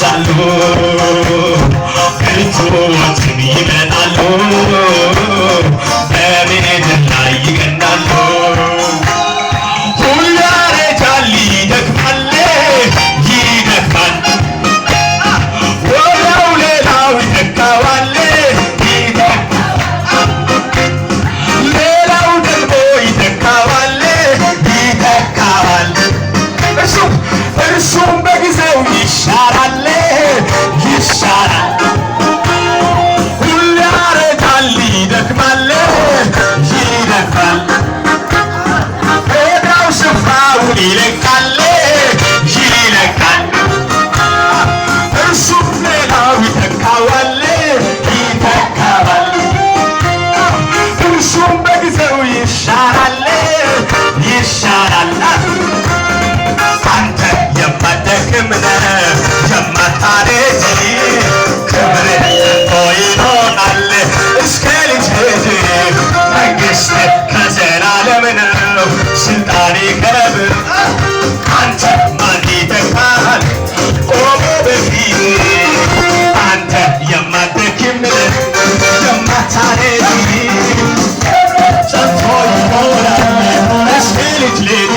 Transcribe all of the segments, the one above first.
ይነሳሉ፣ ብርቱዎችም ይመጣሉ፣ በምድር ላይ ይገናሉ። ሁሉ ያረጃል፣ ይደክማል፣ ይደክማል፣ ወዲያው ሌላው ይተካዋል፣ ሌላው ደግሞ ይተካዋል፣ ይተካዋል። እርሱም በጊዜው ይሻራል፣ ይሻራል። ሁሉ ያረጃል፣ ይደክማል፣ ይደክማል፣ ወዲያው ስፍራውን ይለቃል፣ ይለቃል። እርሱም ሌላው ይተካዋል፣ ይተካዋል። እርሱም በጊዜው ይሻራል፣ ይሻራል። አንተ የማትደክም ነህ የማታረጅ፣ ክብርህ ጸንቶ ይኖራል እስከ ልጅ ልጅ። መንግሥትህ ከዘላለም ነው፣ ስልጣኔ ከብር። አንተ ማን ይተካሃል ቆሞ በፊት? አንተ የማትደክም ነህ የማታረጅ፣ ጸንቶ ይኖራል እስከ ልጅ ልጅ።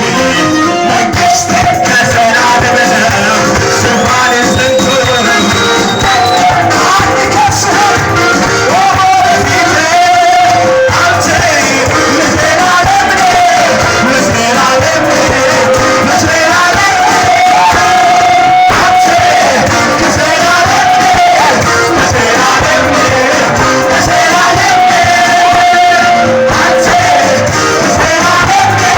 መንግሥትህ ከዘላለም ነው፣ ስልጣኔ ጸንቶ አንከስህም ቆሞ በፊት። አንተ ለዘላለም ነህ፣ ለዘላለም ነህ፣ ለዘላለም አንተ ከዘላለም ነህ፣ ለዘላለም ነህ፣ ለዘላለም አንተ ከዘላለም ነህ፣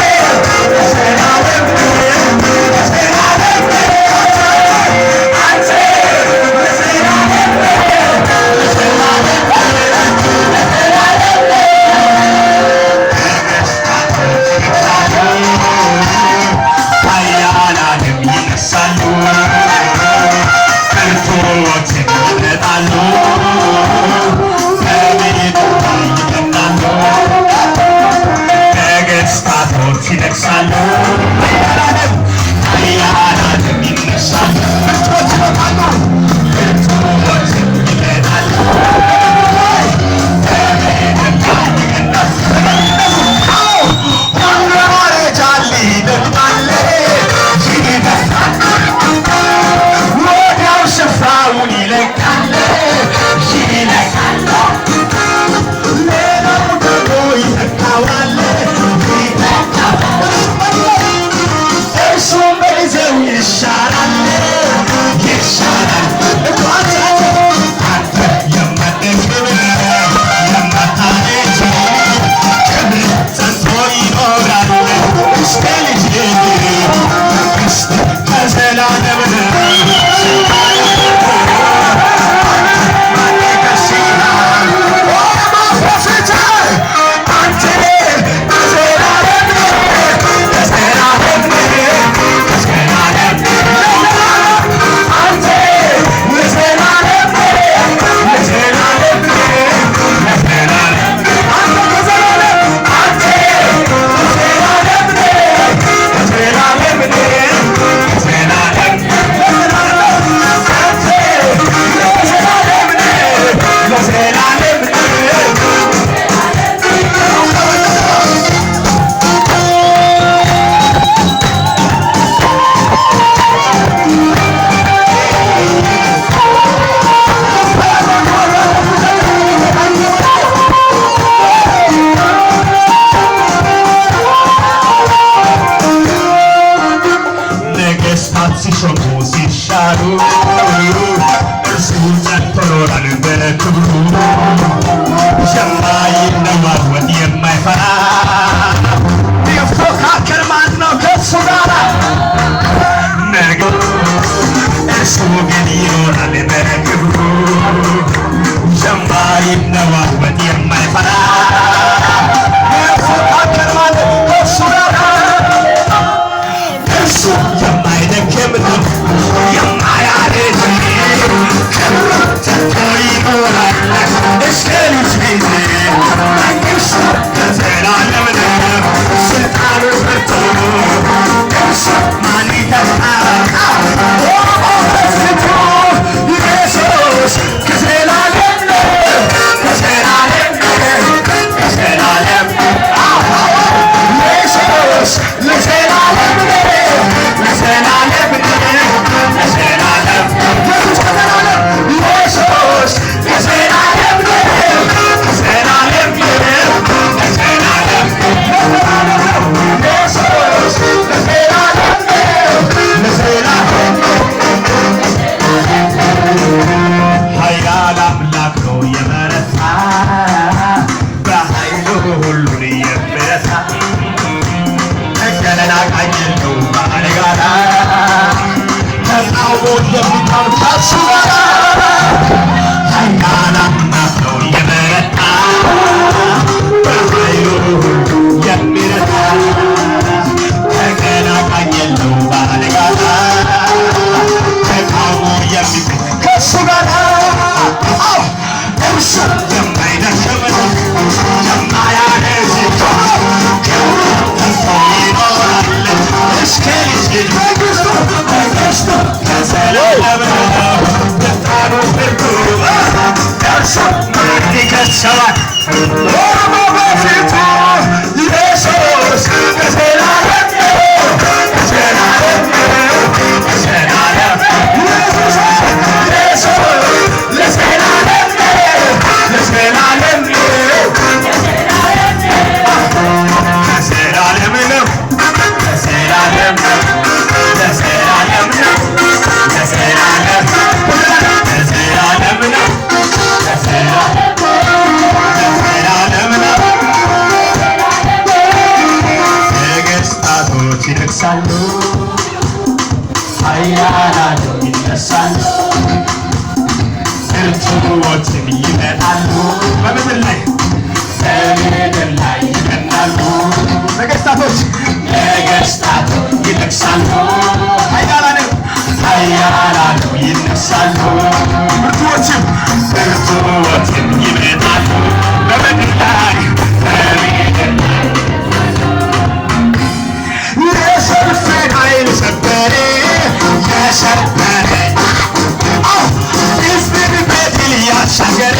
ለዘላለም ነህ፣ ለዘላለም አንተ ለዘላለም ኃያላንም ይነሳሉ፣ ብርቱዎችም ይመጣሉ፣ በምድር ላይ ይገናሉ፣ ነገሥታቶች ይነግሣሉ። ኃያላንም ይነሳሉ፣ ብርቱዎችም ይመጣሉ፣ ብርቱዎችም ይመጣሉ፣ ሁሉ ያረጃል፣ ይደክማል፣ ይደክማል፣ ወዲያው ስፍራውን ይለቃል፣ ይለቃል። ሌላው ደግሞ ይተካዋል፣ ይተካዋል። እርሱም በጊዜው ይሻራል፣ ይሻራል። አንተ የማትደክም የማታረጅ፣ ክብርህ ጸንቶ ይኖራል እስከ ልጅ ልጅ። መንግሥትህ ከዘላለም ነው፣ ስልጣኔ ማን ይከስሃል? አንተ ለዘላለም ነህ፣ ለዘላለም ነህ፣ ለዘላለም አንተ ለዘላለም ነህ፣ ለዘላለም ነህ፣ ለዘላለም አንተ ከዘላለም አንተ ለዘላለም ነህ፣ ለዘላለም ነህ፣ ለዘላለም አንተ ለዘላለም ነህ፣ ለዘላለም ነህ። ነገሥታት ሲሾሙ ሲሻሩ፣ እርሱ ጸንቶ ይኖራል በክብሩ። የማይነዋወጥ የማይፈራ ቢፎካከር ማን ነው ከእሱ ጋር? እርሱ ግን ይኖራል በክብሩ። የማይነዋወጥ የማይፈራ ቢፎካከር ማን ነው ከእሱ ጋር? እርሱ የማይደክም ነው የማያረጅ፣ ክብሩ ጸንቶ ይኖራል እስከ ልጅ ልጅ። መንግሥቱ ከዘላለም የማይደክም የማያረጅ ክብሩ ተስፋ ይኖራል እስከ ልጅ መንግሥቱ ከዘላለም ነው ስልጣኑ ፍርዱ ደርሶ ማን ይከሰዋል በፊቱ ኢየሱስ ለዘላለም ይነግሣሉ ኃያላኑ ይነሣሉ ብርቱዎችም ይመጣሉ በምድር ላይ ይመጣሉ ነገሥታቶች ይነግሣሉ ኃያላኑ ይነሣሉ ብርቱዎችም ይመጣሉ በምድር ላይ የሰልፍን ኃይል ሰበረ ሕዝብን በድል ያሻገረ